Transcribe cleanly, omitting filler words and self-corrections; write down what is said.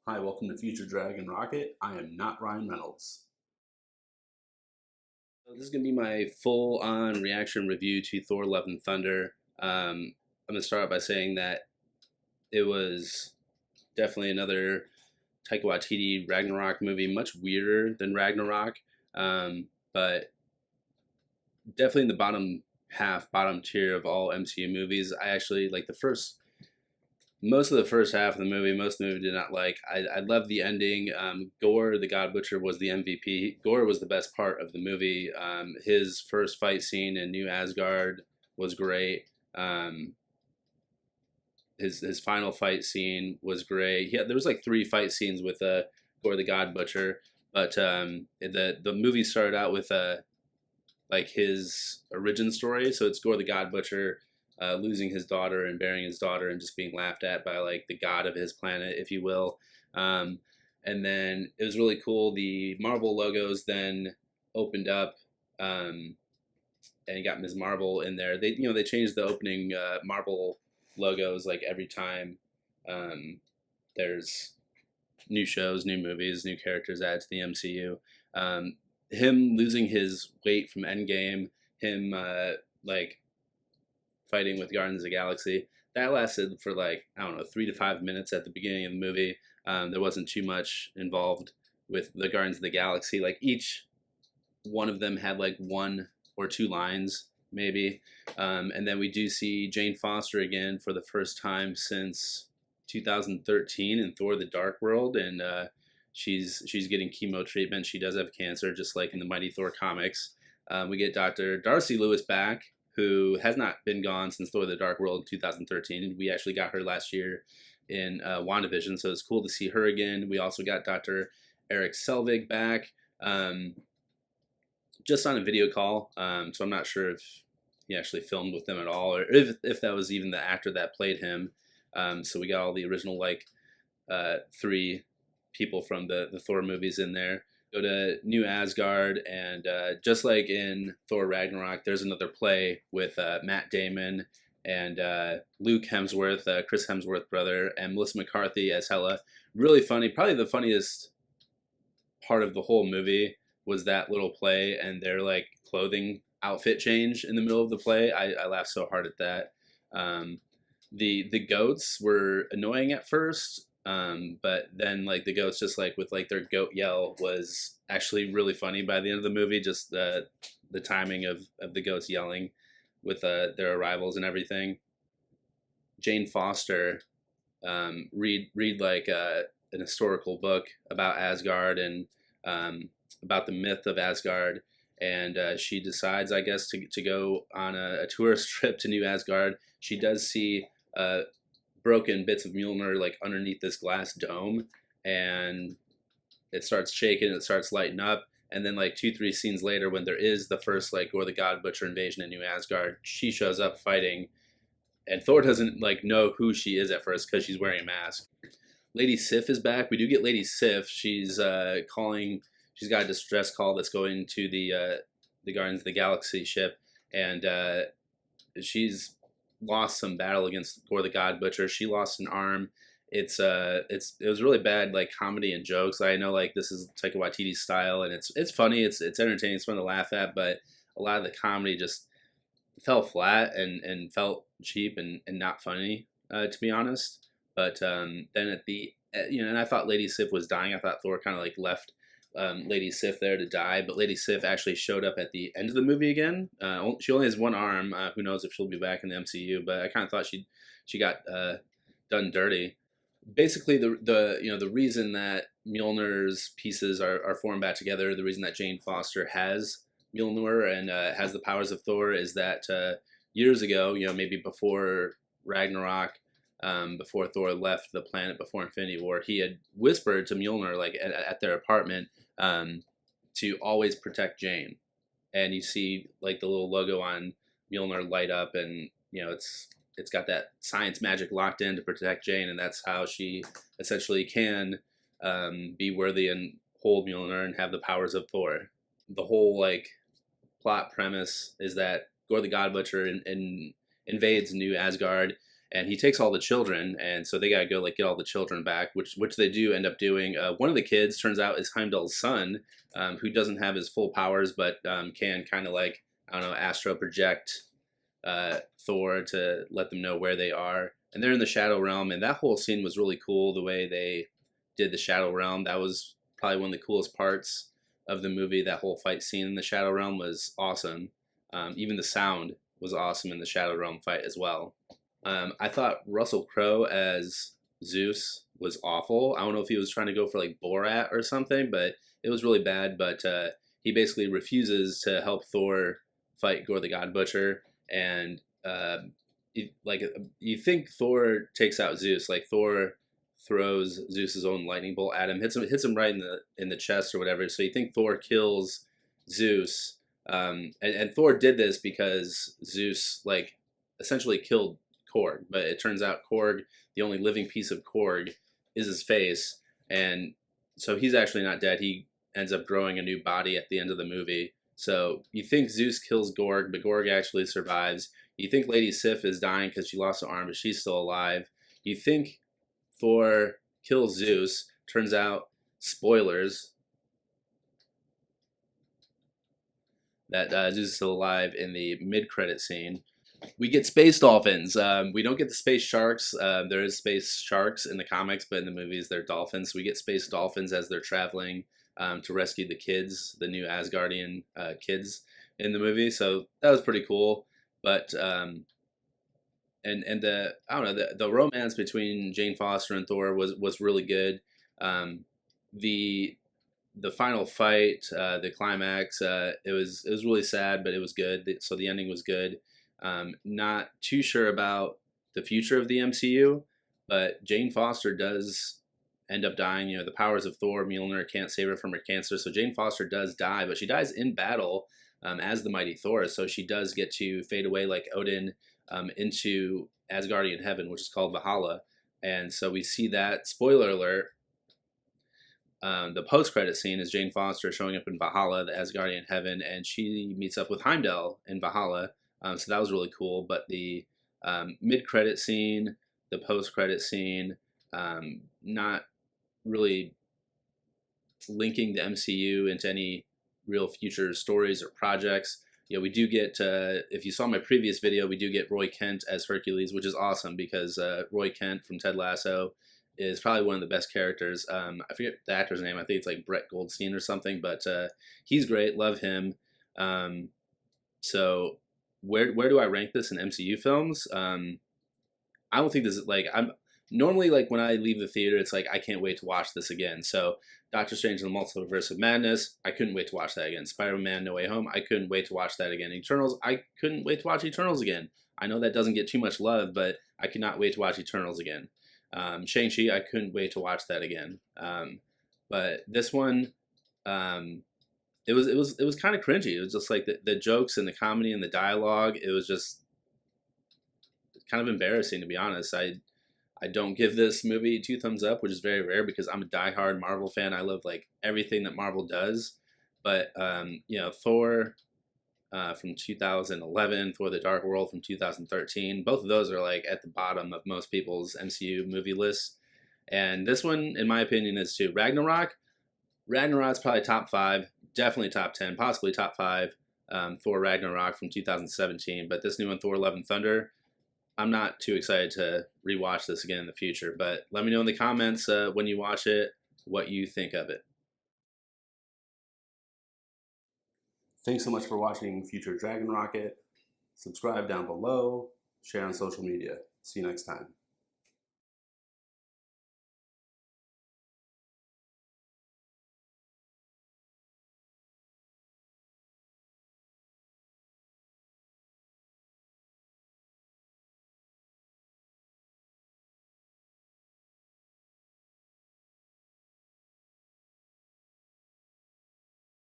Hi, welcome to Future Dragon Rocket. I am not Ryan Reynolds. So this is going to be my full-on reaction review to Thor: Love and Thunder. I'm going to start out by saying that it was definitely another Taika Waititi Ragnarok movie, much weirder than Ragnarok, but definitely in the bottom tier of all MCU movies. I actually like most of the first half of the movie. Most of the movie did not like. I loved the ending. Gore the God Butcher was the MVP. Gore was the best part of the movie. His first fight scene in New Asgard was great. His final fight scene was great. Yeah, there was like 3 fight scenes with Gore the God Butcher, but the movie started out with like his origin story. So it's Gore the God Butcher losing his daughter and burying his daughter and just being laughed at by like the god of his planet, if you will. And then it was really cool. The Marvel logos then opened up, and you got Ms. Marvel in there. They changed the opening Marvel logos like every time. There's new shows, new movies, new characters added to the MCU. Him losing his weight from Endgame, him like fighting with Guardians of the Galaxy, that lasted for like, I don't know, 3 to 5 minutes at the beginning of the movie. There wasn't too much involved with the Guardians of the Galaxy. Like each one of them had like 1 or 2 lines maybe. And then we do see Jane Foster again for the first time since 2013 in Thor: The Dark World, and she's getting chemo treatment. She does have cancer, just like in the Mighty Thor comics. We get Dr. Darcy Lewis back, who has not been gone since Thor: The Dark World in 2013. We actually got her last year in WandaVision, so it's cool to see her again. We also got Dr. Eric Selvig back, just on a video call, so I'm not sure if he actually filmed with them at all, or if that was even the actor that played him. So we got all the original, like, 3 people from the Thor movies in there. Go to New Asgard, and just like in Thor Ragnarok, there's another play with Matt Damon and Luke Hemsworth, Chris Hemsworth brother, and Melissa McCarthy as Hela. Really funny. Probably the funniest part of the whole movie was that little play and their like clothing outfit change in the middle of the play. I laughed so hard at that. The goats were annoying at first, but then like the goats just like with like their goat yell was actually really funny by the end of the movie. Just the timing of the goats yelling with their arrivals and everything. Jane Foster, read like an historical book about Asgard and about the myth of Asgard, and she decides, I guess, to go on a tourist trip to New Asgard. She does see broken bits of Mjolnir like underneath this glass dome, and it starts shaking, it starts lighting up, and then like 2-3 scenes later, when there is the first like Gore the God Butcher invasion in New Asgard, she shows up fighting, and Thor doesn't like know who she is at first because she's wearing a mask. Lady Sif is back. We do get Lady Sif. She's calling. She's got a distress call that's going to the Guardians of the Galaxy ship, and she's lost some battle against Thor the God Butcher. She lost an arm. It was really bad, like comedy and jokes. I know like this is Taika Waititi's style, and it's funny. It's entertaining. It's fun to laugh at, but a lot of the comedy just fell flat and felt cheap and not funny, to be honest. But then at the and I thought Lady Sif was dying. I thought Thor kind of like left Lady Sif there to die, but Lady Sif actually showed up at the end of the movie again. She only has 1 arm. Who knows if she'll be back in the MCU? But I kind of thought she got done dirty. Basically, the reason that Mjolnir's pieces are formed back together, the reason that Jane Foster has Mjolnir and has the powers of Thor, is that years ago, maybe before Ragnarok, before Thor left the planet before Infinity War, he had whispered to Mjolnir, like at their apartment, to always protect Jane. And you see like the little logo on Mjolnir light up, and it's got that science magic locked in to protect Jane, and that's how she essentially can be worthy and hold Mjolnir and have the powers of Thor. The whole like plot premise is that Gore the God Butcher invades New Asgard, and he takes all the children, and so they gotta go like get all the children back, which they do end up doing. One of the kids turns out is Heimdall's son, who doesn't have his full powers, but can kind of like, I don't know, astro project Thor to let them know where they are. And they're in the Shadow Realm, and that whole scene was really cool. The way they did the Shadow Realm, that was probably one of the coolest parts of the movie. That whole fight scene in the Shadow Realm was awesome. Even the sound was awesome in the Shadow Realm fight as well. I thought Russell Crowe as Zeus was awful. I don't know if he was trying to go for like Borat or something, but it was really bad. But he basically refuses to help Thor fight Gore the God Butcher, and you think Thor takes out Zeus, like Thor throws Zeus's own lightning bolt at him, hits him right in the chest or whatever. So you think Thor kills Zeus, and Thor did this because Zeus like essentially killed Korg, but it turns out Korg, the only living piece of Korg, is his face, and so he's actually not dead. He ends up growing a new body at the end of the movie. So you think Zeus kills Gorg, but Gorg actually survives. You think Lady Sif is dying because she lost her arm, but she's still alive. You think Thor kills Zeus. Turns out, spoilers, that Zeus is still alive in the mid-credit scene. We get space dolphins. We don't get the space sharks. There is space sharks in the comics, but in the movies they're dolphins. So we get space dolphins as they're traveling to rescue the kids, the new Asgardian kids in the movie. So that was pretty cool. But and the, I don't know, the romance between Jane Foster and Thor was really good. The final fight, the climax, it was really sad, but it was good. So the ending was good. Not too sure about the future of the MCU, but Jane Foster does end up dying. You know, the powers of Thor, Mjolnir can't save her from her cancer, so Jane Foster does die, but she dies in battle as the mighty Thor, so she does get to fade away like Odin into Asgardian heaven, which is called Valhalla. And so we see that, spoiler alert, the post-credit scene is Jane Foster showing up in Valhalla, the Asgardian heaven, and she meets up with Heimdall in Valhalla. So that was really cool. But the mid-credit scene, the post-credit scene, not really linking the MCU into any real future stories or projects. You know, we do get, if you saw my previous video, we do get Roy Kent as Hercules, which is awesome because Roy Kent from Ted Lasso is probably one of the best characters. I forget the actor's name. I think it's like Brett Goldstein or something, but he's great. Love him. So where do I rank this in MCU films? I don't think this is like, I'm normally like when I leave the theater, it's like I can't wait to watch this again. So Doctor Strange and the Multiverse of Madness, I couldn't wait to watch that again. Spider-Man No Way Home, I couldn't wait to watch that again. Eternals, I couldn't wait to watch Eternals again. I know that doesn't get too much love, but I could not wait to watch Eternals again. Shang-Chi, I couldn't wait to watch that again. But this one, it was kind of cringy. It was just like the jokes and the comedy and the dialogue. It was just kind of embarrassing, to be honest. I don't give this movie 2 thumbs up, which is very rare because I'm a diehard Marvel fan. I love like everything that Marvel does. But you know, Thor from 2011, Thor: The Dark World from 2013, both of those are like at the bottom of most people's MCU movie lists. And this one, in my opinion, is too. Ragnarok's probably top 5, definitely top 10, possibly top 5. Thor Ragnarok from 2017, but this new one, Thor: Love and Thunder, I'm not too excited to rewatch this again in the future, but let me know in the comments when you watch it what you think of it. Thanks so much for watching Future Dragon Rocket. Subscribe down below, share on social media. See you next time.